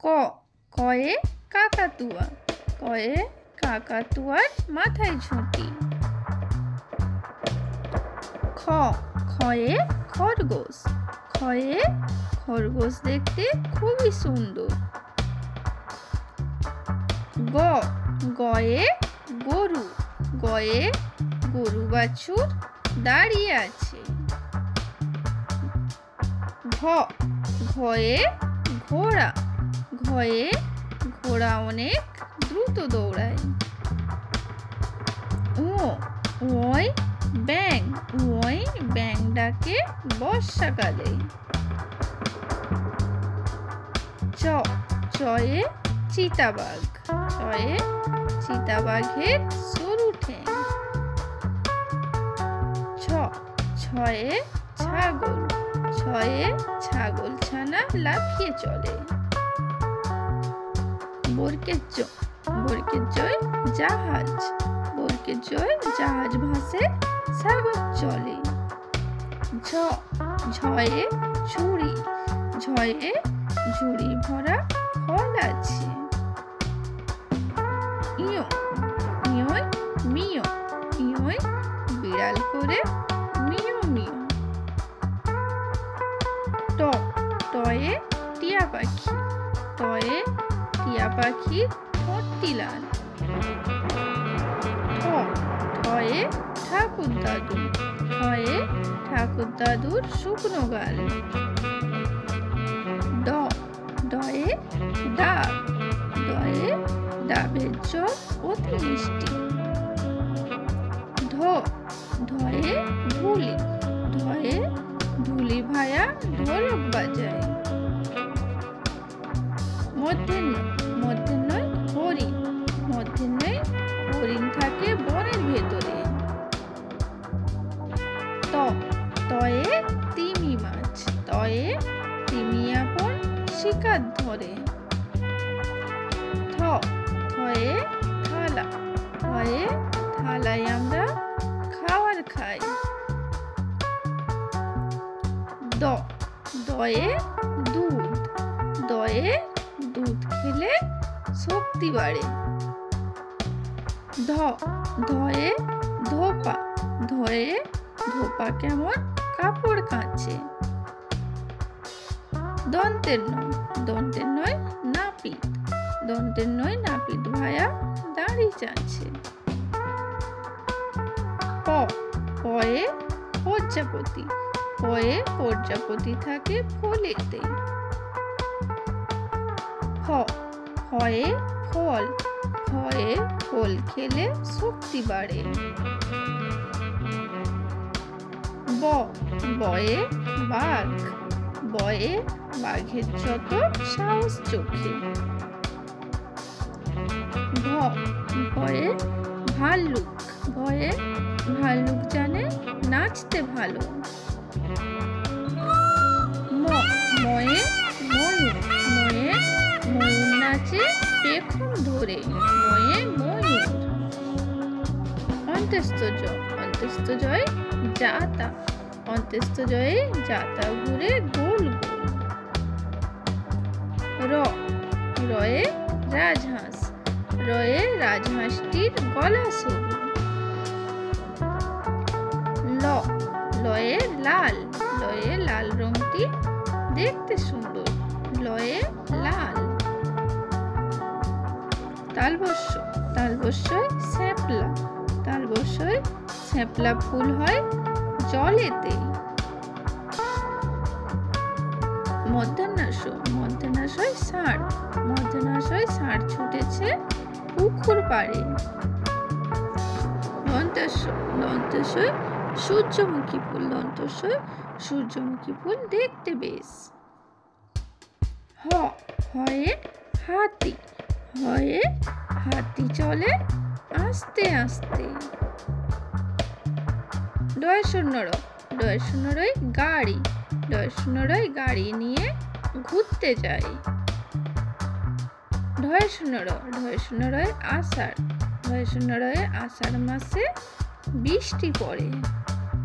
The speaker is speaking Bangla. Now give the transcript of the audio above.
ক কয়ে কাকাতুয়া, কয়ে কাকাতুয়ার মাথায় ঝুঁটি। খ খয়ে খরগোশ, খয়ে খরগোশ দেখতে খুবই সুন্দর। গ গয়ে গরু, গয়ে গরু বাছুর দাঁড়িয়ে আছে। ঘ ঘয়ে ঘোড়া, ঘয়ে ঘোড়া অনেক দ্রুত দৌড়ায়। ও ওয় ব্যাঙ, ওয় ব্যাঙ ডাকে বর্ষাকালে। চ চয়ে চিতাবাঘ, চয়ে চিতাবাঘের সরু ঠ্যাং। ছ ছয়ে ছাগল, ছয়ে ছাগল ছানা লাফিয়ে চলে। বর্গের জ বর্গের জয় জাহাজ, বর্গের জয় জাহাজ ভাসে সাগর চলে। ঝ ঝয়ে ঝুড়ি, ঝয়ে ঝুড়ি ভরা ফল আছে। ইয় ইয় মিয়, ইয় বিড়াল করে মিয় মিয়। ট টয়ে টিয়া পাখি, টয়ে টিয়া পাখির ঠোঁটটি লাল। ঠ ঠয়ে ঠাকুর দাদু, ঠয়ে ঠাকুর দাদুর শুকনো গাল। ড ডয়ে ডাব, ডয়ে ডাবের জল অতি মিষ্টি। ঢ ঢয়ে ঢুলি, ঢয়ে ঢুলি ভায়া ঢোলক বাজায়। মধ্যাহ্ন মধ্যাহ্নয় হরিণ, মধ্যাহ্নয় হরিণ থাকে বনের ভেতরে। ত তয়ে তিমি মাছ, তয়ে তিমি আপন শিকার ধরে। থ থয়ে থালা, থয়ে থালায় আমরা খাবার খাই। দ দয়ে দুধ, দয়ে দুধ খেলে শক্তি বাড়ে। ধ ধয়ে ধোপা, ধয়ে ধোপা কেমন কাপড় কাচে। দন্তের নয়, দন্তের নয় নাপিত, দন্তের নয় নাপিত ভায়া দাড়ি চাচ্ছে। প পয়ে প্রজাপতি, পয়ে প্রজাপতি থাকে ফলেতে। ফ ফয়ে ফল, ফয়ে ফল খেলে শক্তি বাড়ে। ব বয়ে বাঘ, বয়ে বাঘের যত সাহস চোখে। ভ ভয়ে ভাল্লুক, ভয়ে ভাল্লুক জানে নাচতে ভালো। ম ময়ে ময়ূর, ময়ে ময়ূর নাচে পেখম ধরে, ময়ে ময়ূর। অন্ত্যস্ত জ অন্ত্যস্ত জয় যাতা, অন্ত্যস্ত জয়ে যাতা ঘুরে গোল গোল। র রয়ে রাজহাঁস, রয়ে রাজহাঁসটির গলা সরু। ল লয়ে লাল, লয়ে লাল রংটি দেখতে সুন্দর, লয়ে লাল। তালবস্য তালবস্যয় শ্যাপলা, তালবস্যয় শ্যাপলা ফুল হয় জলেতে। মধ্যাহ্নাশ মধ্যাহ্নাশয় ষাঁড়, মধ্যাহ্নাশয় ষাঁড় ছুটেছে পুকুর পাড়ে। দন্তাস্য দন্তাস্যয় সূর্যমুখী ফুল, দন্তস্যয় সূর্যমুখী ফুল দেখতে বেশ। হ হয়ে হাতি, হয়ে হাতি চলে আস্তে আস্তে। ডয় শূন্য র, ডয় শূন্য রয় গাড়ি, ডয় শূন্য রয় গাড়ি নিয়ে ঘুরতে যাই। ঢয় শূন্য র, ঢয় শূন্য রয় আষাঢ়, ঢয় শূন্য রয়ে আষাঢ় মাসে বৃষ্টি পড়ে।